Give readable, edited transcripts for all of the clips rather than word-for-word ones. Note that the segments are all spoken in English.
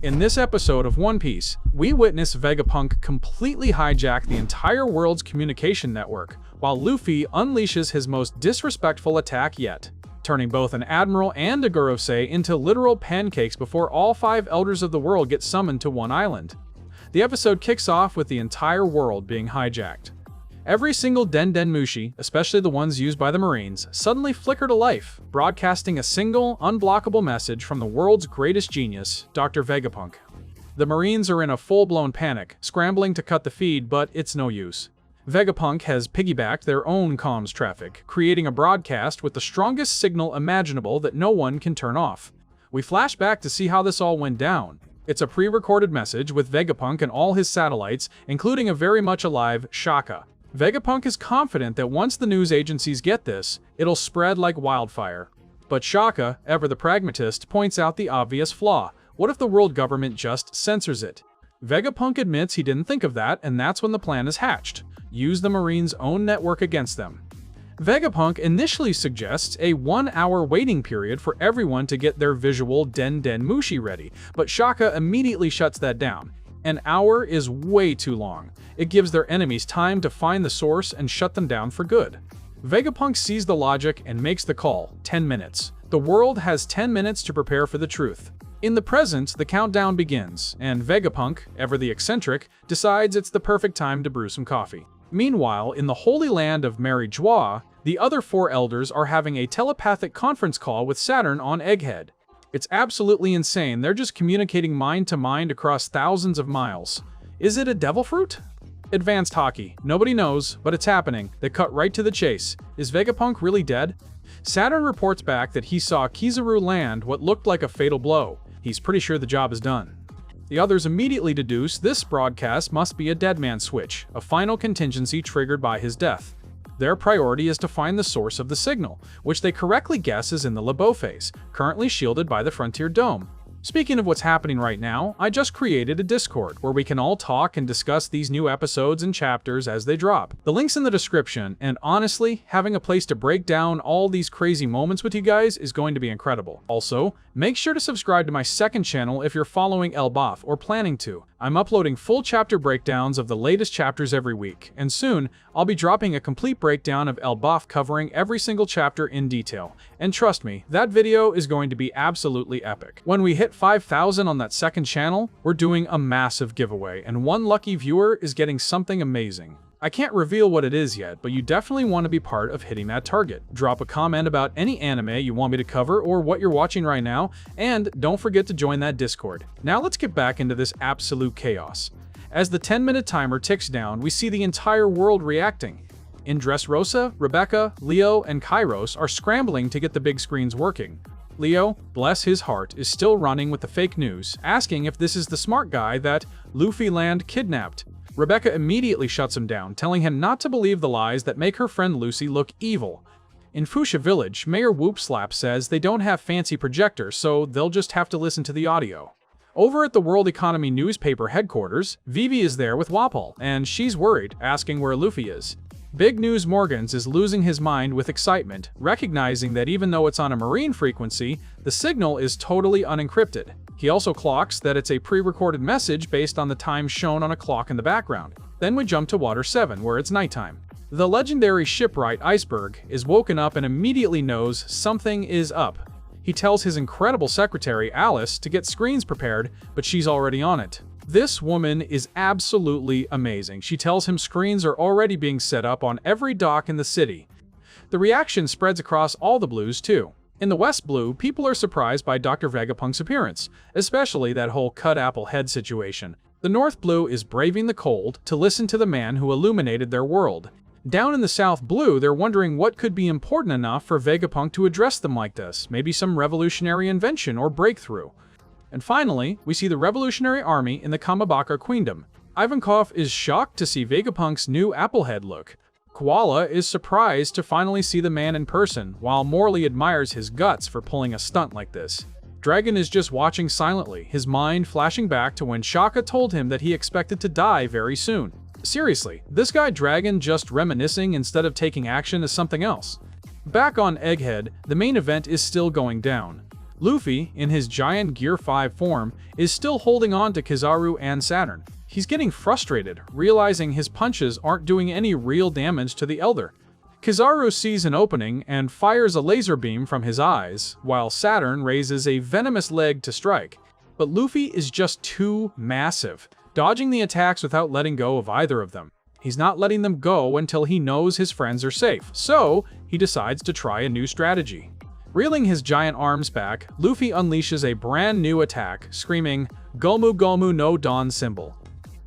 In this episode of One Piece, we witness Vegapunk completely hijack the entire world's communication network, while Luffy unleashes his most disrespectful attack yet, turning both an admiral and a Gorosei into literal pancakes before all 5 elders of the world get summoned to one island. The episode kicks off with the entire world being hijacked. Every single Den Mushi, especially the ones used by the Marines, suddenly flicker to life, broadcasting a single, unblockable message from the world's greatest genius, Dr. Vegapunk. The Marines are in a full-blown panic, scrambling to cut the feed, but it's no use. Vegapunk has piggybacked their own comms traffic, creating a broadcast with the strongest signal imaginable that no one can turn off. We flash back to see how this all went down. It's a pre-recorded message with Vegapunk and all his satellites, including a very much alive Shaka. Vegapunk is confident that once the news agencies get this, it'll spread like wildfire. But Shaka, ever the pragmatist, points out the obvious flaw. What if the world government just censors it? Vegapunk admits he didn't think of that, and that's when the plan is hatched. Use the Marines' own network against them. Vegapunk initially suggests a 1-hour waiting period for everyone to get their visual Den Mushi ready, but Shaka immediately shuts that down. An hour is way too long. It gives their enemies time to find the source and shut them down for good. Vegapunk sees the logic and makes the call, 10 minutes. The world has 10 minutes to prepare for the truth. In the present, the countdown begins, and Vegapunk, ever the eccentric, decides it's the perfect time to brew some coffee. Meanwhile, in the Holy Land of Mary Joie, the other 4 elders are having a telepathic conference call with Saturn on Egghead. It's absolutely insane, they're just communicating mind to mind across thousands of miles. Is it a devil fruit? Advanced hockey. Nobody knows, but it's happening. They cut right to the chase. Is Vegapunk really dead? Saturn reports back that he saw Kizaru land what looked like a fatal blow. He's pretty sure the job is done. The others immediately deduce this broadcast must be a dead man switch, a final contingency triggered by his death. Their priority is to find the source of the signal, which they correctly guess is in the Labo phase, currently shielded by the Frontier Dome. Speaking of what's happening right now, I just created a Discord where we can all talk and discuss these new episodes and chapters as they drop. The link's in the description, and honestly, having a place to break down all these crazy moments with you guys is going to be incredible. Also, make sure to subscribe to my second channel if you're following Elbaf or planning to. I'm uploading full chapter breakdowns of the latest chapters every week, and soon, I'll be dropping a complete breakdown of Elbaf covering every single chapter in detail. And trust me, that video is going to be absolutely epic. When we hit 5,000 on that second channel, we're doing a massive giveaway, and one lucky viewer is getting something amazing. I can't reveal what it is yet, but you definitely want to be part of hitting that target. Drop a comment about any anime you want me to cover or what you're watching right now, and don't forget to join that Discord. Now let's get back into this absolute chaos. As the 10-minute timer ticks down, we see the entire world reacting. In Dressrosa, Rebecca, Leo, and Kairos are scrambling to get the big screens working. Leo, bless his heart, is still running with the fake news, asking if this is the smart guy that Luffy land kidnapped. Rebecca immediately shuts him down, telling him not to believe the lies that make her friend Lucy look evil. In Fuchsia Village, Mayor Whoopslap says they don't have fancy projectors, so they'll just have to listen to the audio. Over at the World Economy newspaper headquarters, Vivi is there with Wapol, and she's worried, asking where Luffy is. Big News Morgans is losing his mind with excitement, recognizing that even though it's on a marine frequency, the signal is totally unencrypted. He also clocks that it's a pre-recorded message based on the time shown on a clock in the background. Then we jump to Water 7, where it's nighttime. The legendary shipwright Iceberg is woken up and immediately knows something is up. He tells his incredible secretary Alice to get screens prepared, but she's already on it. This woman is absolutely amazing. She tells him screens are already being set up on every dock in the city. The reaction spreads across all the blues too. In the West Blue, people are surprised by Dr. Vegapunk's appearance, especially that whole cut apple head situation. The North Blue is braving the cold to listen to the man who illuminated their world. Down in the South Blue, they're wondering what could be important enough for Vegapunk to address them like this, maybe some revolutionary invention or breakthrough. And finally, we see the Revolutionary Army in the Kamabaka Queendom. Ivankov is shocked to see Vegapunk's new Applehead look. Koala is surprised to finally see the man in person, while Morley admires his guts for pulling a stunt like this. Dragon is just watching silently, his mind flashing back to when Shaka told him that he expected to die very soon. Seriously, this guy Dragon just reminiscing instead of taking action is something else. Back on Egghead, the main event is still going down. Luffy, in his giant Gear 5 form, is still holding on to Kizaru and Saturn. He's getting frustrated, realizing his punches aren't doing any real damage to the Elder. Kizaru sees an opening and fires a laser beam from his eyes, while Saturn raises a venomous leg to strike. But Luffy is just too massive, dodging the attacks without letting go of either of them. He's not letting them go until he knows his friends are safe, so he decides to try a new strategy. Reeling his giant arms back, Luffy unleashes a brand new attack, screaming, "Gomu Gomu no Don symbol."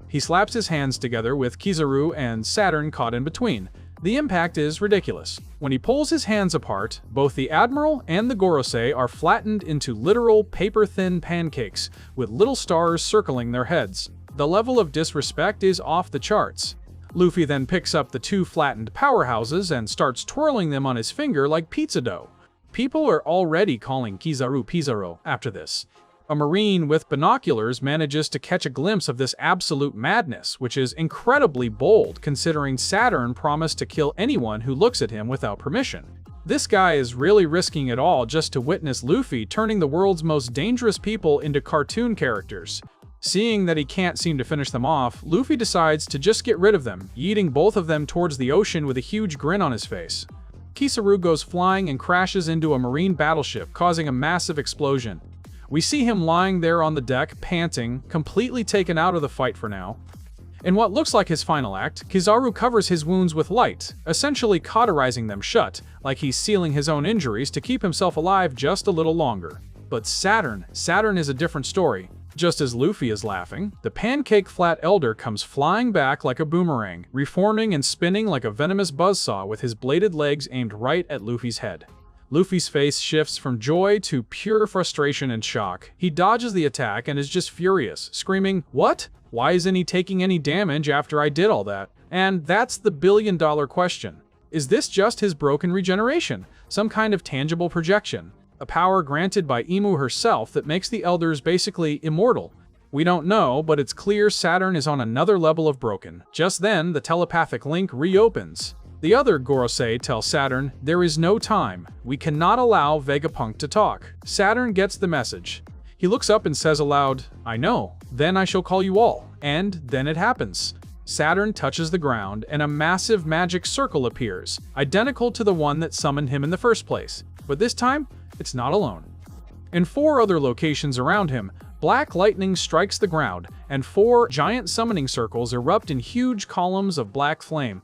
He slaps his hands together with Kizaru and Saturn caught in between. The impact is ridiculous. When he pulls his hands apart, both the Admiral and the Gorosei are flattened into literal paper-thin pancakes, with little stars circling their heads. The level of disrespect is off the charts. Luffy then picks up the two flattened powerhouses and starts twirling them on his finger like pizza dough. People are already calling Kizaru Pizarro after this. A Marine with binoculars manages to catch a glimpse of this absolute madness, which is incredibly bold considering Saturn promised to kill anyone who looks at him without permission. This guy is really risking it all just to witness Luffy turning the world's most dangerous people into cartoon characters. Seeing that he can't seem to finish them off, Luffy decides to just get rid of them, yeeting both of them towards the ocean with a huge grin on his face. Kizaru goes flying and crashes into a Marine battleship, causing a massive explosion. We see him lying there on the deck, panting, completely taken out of the fight for now. In what looks like his final act, Kizaru covers his wounds with light, essentially cauterizing them shut, like he's sealing his own injuries to keep himself alive just a little longer. But Saturn is a different story. Just as Luffy is laughing, the pancake flat elder comes flying back like a boomerang, reforming and spinning like a venomous buzzsaw with his bladed legs aimed right at Luffy's head. Luffy's face shifts from joy to pure frustration and shock. He dodges the attack and is just furious, screaming, "What? Why isn't he taking any damage after I did all that?" And that's the billion-dollar question. Is this just his broken regeneration? Some kind of tangible projection? A power granted by Imu herself that makes the Elders basically immortal? We don't know, but it's clear Saturn is on another level of broken. Just then, the telepathic link reopens. The other Gorosei tell Saturn, "There is no time. We cannot allow Vegapunk to talk." Saturn gets the message. He looks up and says aloud, "I know. Then I shall call you all." And then it happens. Saturn touches the ground and a massive magic circle appears, identical to the one that summoned him in the first place. But this time, it's not alone. In 4 other locations around him, black lightning strikes the ground, and 4 giant summoning circles erupt in huge columns of black flame.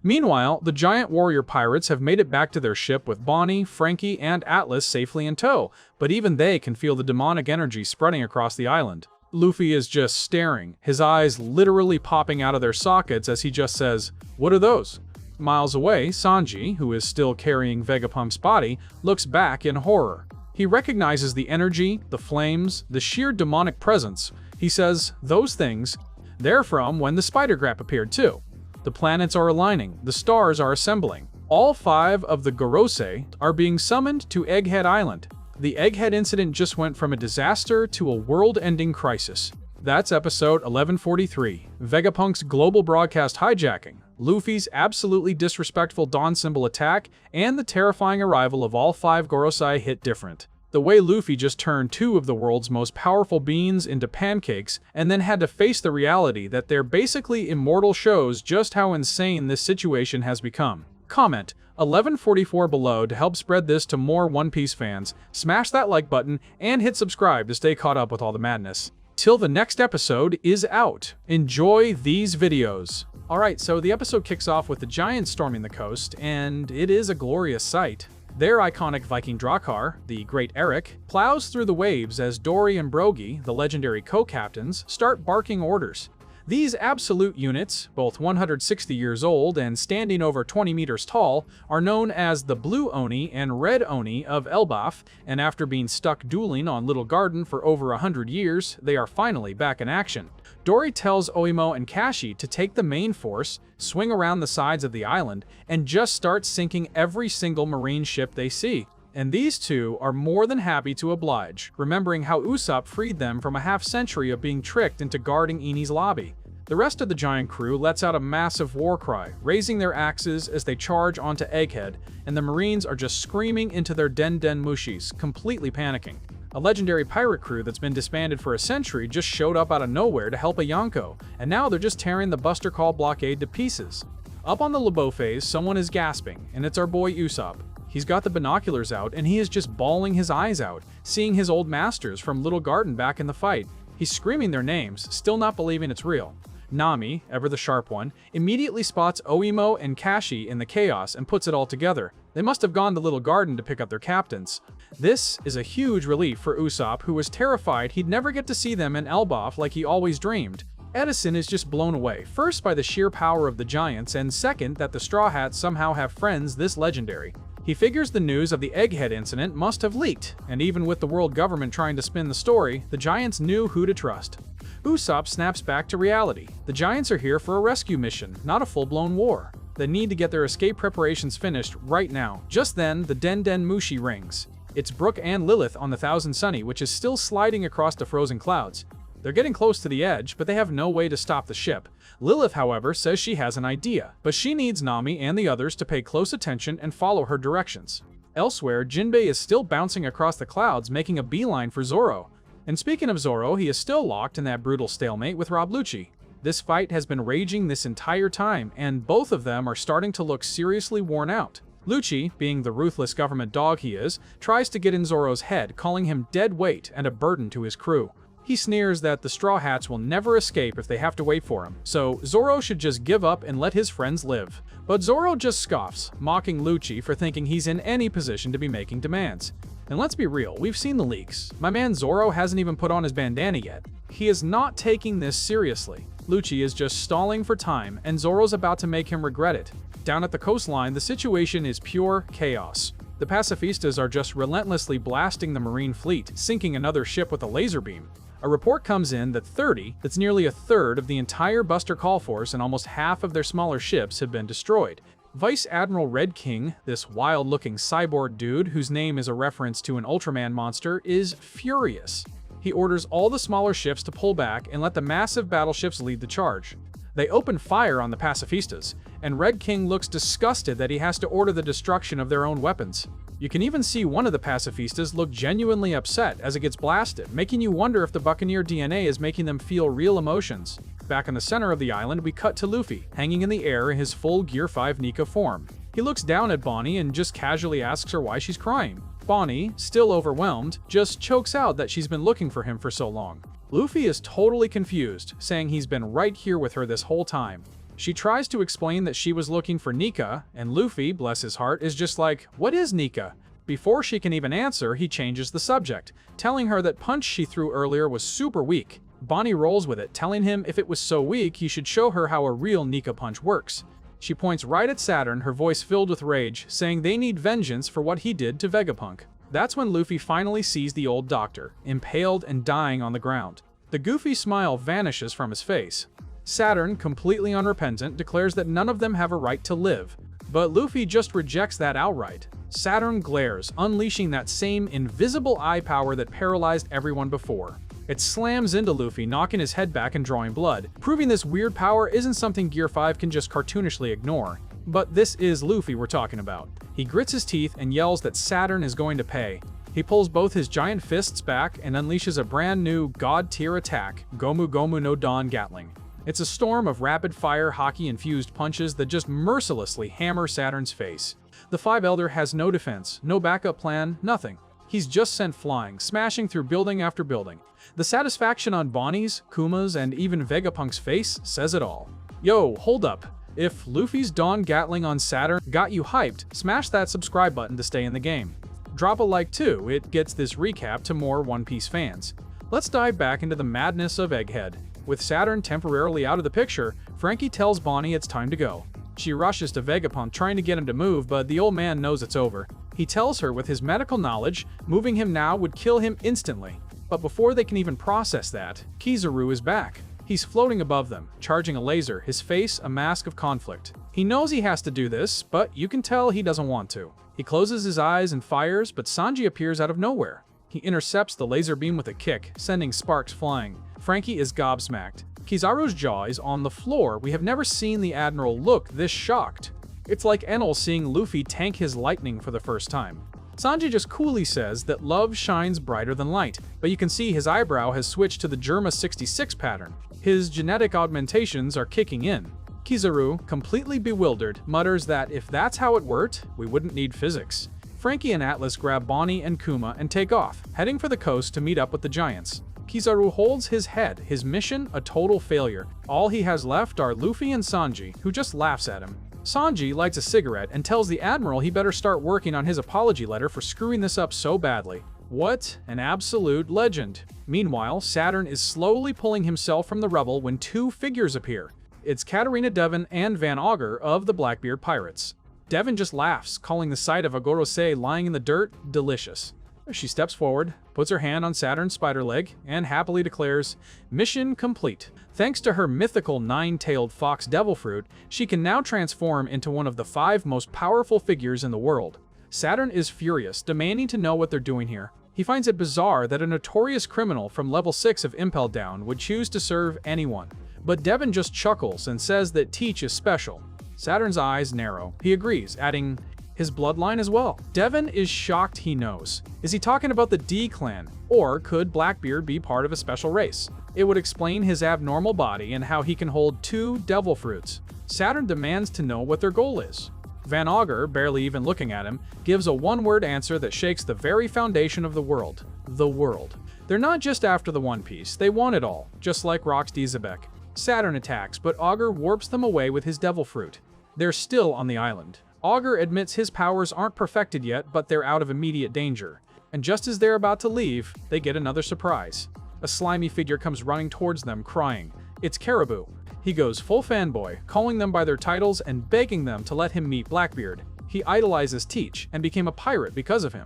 Meanwhile, the giant warrior pirates have made it back to their ship with Bonnie, Frankie, and Atlas safely in tow, but even they can feel the demonic energy spreading across the island. Luffy is just staring, his eyes literally popping out of their sockets as he just says, "What are those?" Miles away, Sanji, who is still carrying Vegapunk's body, looks back in horror. He recognizes the energy, the flames, the sheer demonic presence. He says, "Those things, they're from when the spider grap appeared too." The planets are aligning, the stars are assembling. All 5 of the Gorosei are being summoned to Egghead Island. The Egghead incident just went from a disaster to a world-ending crisis. That's episode 1143, Vegapunk's global broadcast hijacking, Luffy's absolutely disrespectful Dawn Symbol attack, and the terrifying arrival of all 5 Gorosei hit different. The way Luffy just turned 2 of the world's most powerful beings into pancakes and then had to face the reality that they're basically immortal shows just how insane this situation has become. Comment 1144 below to help spread this to more One Piece fans, smash that like button, and hit subscribe to stay caught up with all the madness. Till the next episode is out, enjoy these videos. Alright, so the episode kicks off with the giants storming the coast, and it is a glorious sight. Their iconic Viking Drakkar, the Great Eric, plows through the waves as Dory and Brogy, the legendary co-captains, start barking orders. These absolute units, both 160 years old and standing over 20 meters tall, are known as the Blue Oni and Red Oni of Elbaf, and after being stuck dueling on Little Garden for over 100 years, they are finally back in action. Dory tells Oimo and Kashi to take the main force, swing around the sides of the island, and just start sinking every single marine ship they see. And these two are more than happy to oblige, remembering how Usopp freed them from a half-century of being tricked into guarding Eni's lobby. The rest of the giant crew lets out a massive war cry, raising their axes as they charge onto Egghead, and the Marines are just screaming into their den mushis, completely panicking. A legendary pirate crew that's been disbanded for a century just showed up out of nowhere to help a Yonko, and now they're just tearing the Buster Call blockade to pieces. Up on the Lebo phase, someone is gasping, and it's our boy Usopp. He's got the binoculars out, and he is just bawling his eyes out, seeing his old masters from Little Garden back in the fight. He's screaming their names, still not believing it's real. Nami, ever the sharp one, immediately spots Oimo and Kashi in the chaos and puts it all together. They must have gone to Little Garden to pick up their captains. This is a huge relief for Usopp, who was terrified he'd never get to see them in Elbaf like he always dreamed. Edison is just blown away, first by the sheer power of the giants, and second that the Straw Hats somehow have friends this legendary. He figures the news of the Egghead incident must have leaked, and even with the world government trying to spin the story, the giants knew who to trust. Usopp snaps back to reality. The giants are here for a rescue mission, not a full-blown war. They need to get their escape preparations finished right now. Just then, the Den Mushi rings. It's Brook and Lilith on the Thousand Sunny, which is still sliding across the frozen clouds. They're getting close to the edge, but they have no way to stop the ship. Lilith, however, says she has an idea, but she needs Nami and the others to pay close attention and follow her directions. Elsewhere, Jinbei is still bouncing across the clouds, making a beeline for Zoro. And speaking of Zoro, he is still locked in that brutal stalemate with Rob Lucci. This fight has been raging this entire time, and both of them are starting to look seriously worn out. Lucci, being the ruthless government dog he is, tries to get in Zoro's head, calling him dead weight and a burden to his crew. He sneers that the Straw Hats will never escape if they have to wait for him, so Zoro should just give up and let his friends live. But Zoro just scoffs, mocking Lucci for thinking he's in any position to be making demands. And let's be real, we've seen the leaks. My man Zoro hasn't even put on his bandana yet. He is not taking this seriously. Lucci is just stalling for time, and Zoro's about to make him regret it. Down at the coastline, the situation is pure chaos. The pacifistas are just relentlessly blasting the Marine fleet, sinking another ship with a laser beam. A report comes in that 30, that's nearly a third of the entire Buster Call force and almost half of their smaller ships have been destroyed. Vice Admiral Red King, this wild-looking cyborg dude whose name is a reference to an Ultraman monster, is furious. He orders all the smaller ships to pull back and let the massive battleships lead the charge. They open fire on the pacifistas, and Red King looks disgusted that he has to order the destruction of their own weapons. You can even see one of the pacifistas look genuinely upset as it gets blasted, making you wonder if the Buccaneer DNA is making them feel real emotions. Back in the center of the island, we cut to Luffy, hanging in the air in his full Gear 5 Nika form. He looks down at Bonnie and just casually asks her why she's crying. Bonnie, still overwhelmed, just chokes out that she's been looking for him for so long. Luffy is totally confused, saying he's been right here with her this whole time. She tries to explain that she was looking for Nika, and Luffy, bless his heart, is just like, "What is Nika?" Before she can even answer, he changes the subject, telling her that punch she threw earlier was super weak. Bonnie rolls with it, telling him if it was so weak, he should show her how a real Nika punch works. She points right at Saturn, her voice filled with rage, saying they need vengeance for what he did to Vegapunk. That's when Luffy finally sees the old doctor, impaled and dying on the ground. The goofy smile vanishes from his face. Saturn, completely unrepentant, declares that none of them have a right to live. But Luffy just rejects that outright. Saturn glares, unleashing that same invisible eye power that paralyzed everyone before. It slams into Luffy, knocking his head back and drawing blood, proving this weird power isn't something Gear 5 can just cartoonishly ignore. But this is Luffy we're talking about. He grits his teeth and yells that Saturn is going to pay. He pulls both his giant fists back and unleashes a brand new god-tier attack, Gomu Gomu no Dan Gatling. It's a storm of rapid-fire, hockey-infused punches that just mercilessly hammer Saturn's face. The Five Elder has no defense, no backup plan, nothing. He's just sent flying, smashing through building after building. The satisfaction on Bonnie's, Kuma's, and even Vegapunk's face says it all. Yo, hold up. If Luffy's Dawn Gatling on Saturn got you hyped, smash that subscribe button to stay in the game. Drop a like too, it gets this recap to more One Piece fans. Let's dive back into the madness of Egghead. With Saturn temporarily out of the picture, Frankie tells Bonnie it's time to go. She rushes to Vegapunk trying to get him to move, but the old man knows it's over. He tells her with his medical knowledge, moving him now would kill him instantly. But before they can even process that, Kizaru is back. He's floating above them, charging a laser, his face a mask of conflict. He knows he has to do this, but you can tell he doesn't want to. He closes his eyes and fires, but Sanji appears out of nowhere. He intercepts the laser beam with a kick, sending sparks flying. Frankie is gobsmacked. Kizaru's jaw is on the floor. We have never seen the Admiral look this shocked. It's like Enel seeing Luffy tank his lightning for the first time. Sanji just coolly says that love shines brighter than light, but you can see his eyebrow has switched to the Germa 66 pattern. His genetic augmentations are kicking in. Kizaru, completely bewildered, mutters that if that's how it worked, we wouldn't need physics. Frankie and Atlas grab Bonnie and Kuma and take off, heading for the coast to meet up with the giants. Kizaru holds his head, his mission a total failure. All he has left are Luffy and Sanji, who just laughs at him. Sanji lights a cigarette and tells the Admiral he better start working on his apology letter for screwing this up so badly. What an absolute legend. Meanwhile, Saturn is slowly pulling himself from the rubble when two figures appear. It's Katarina Devon and Van Augur of the Blackbeard Pirates. Devon just laughs, calling the sight of a Gorosei lying in the dirt delicious. She steps forward, puts her hand on Saturn's spider leg, and happily declares, "Mission complete." Thanks to her mythical nine-tailed fox devil fruit, she can now transform into one of the 5 most powerful figures in the world. Saturn is furious, demanding to know what they're doing here. He finds it bizarre that a notorious criminal from level 6 of Impel Down would choose to serve anyone. But Devon just chuckles and says that Teach is special. Saturn's eyes narrow. He agrees, adding, his bloodline as well. Devon is shocked he knows. Is he talking about the D clan? Or could Blackbeard be part of a special race? It would explain his abnormal body and how he can hold 2 devil fruits. Saturn demands to know what their goal is. Van Augur, barely even looking at him, gives a one-word answer that shakes the very foundation of the world. The world. They're not just after the One Piece, they want it all, just like Rock's Zebek. Saturn attacks, but Augur warps them away with his devil fruit. They're still on the island. Augur admits his powers aren't perfected yet, but they're out of immediate danger. And just as they're about to leave, they get another surprise. A slimy figure comes running towards them, crying. It's Caribou. He goes full fanboy, calling them by their titles and begging them to let him meet Blackbeard. He idolizes Teach and became a pirate because of him.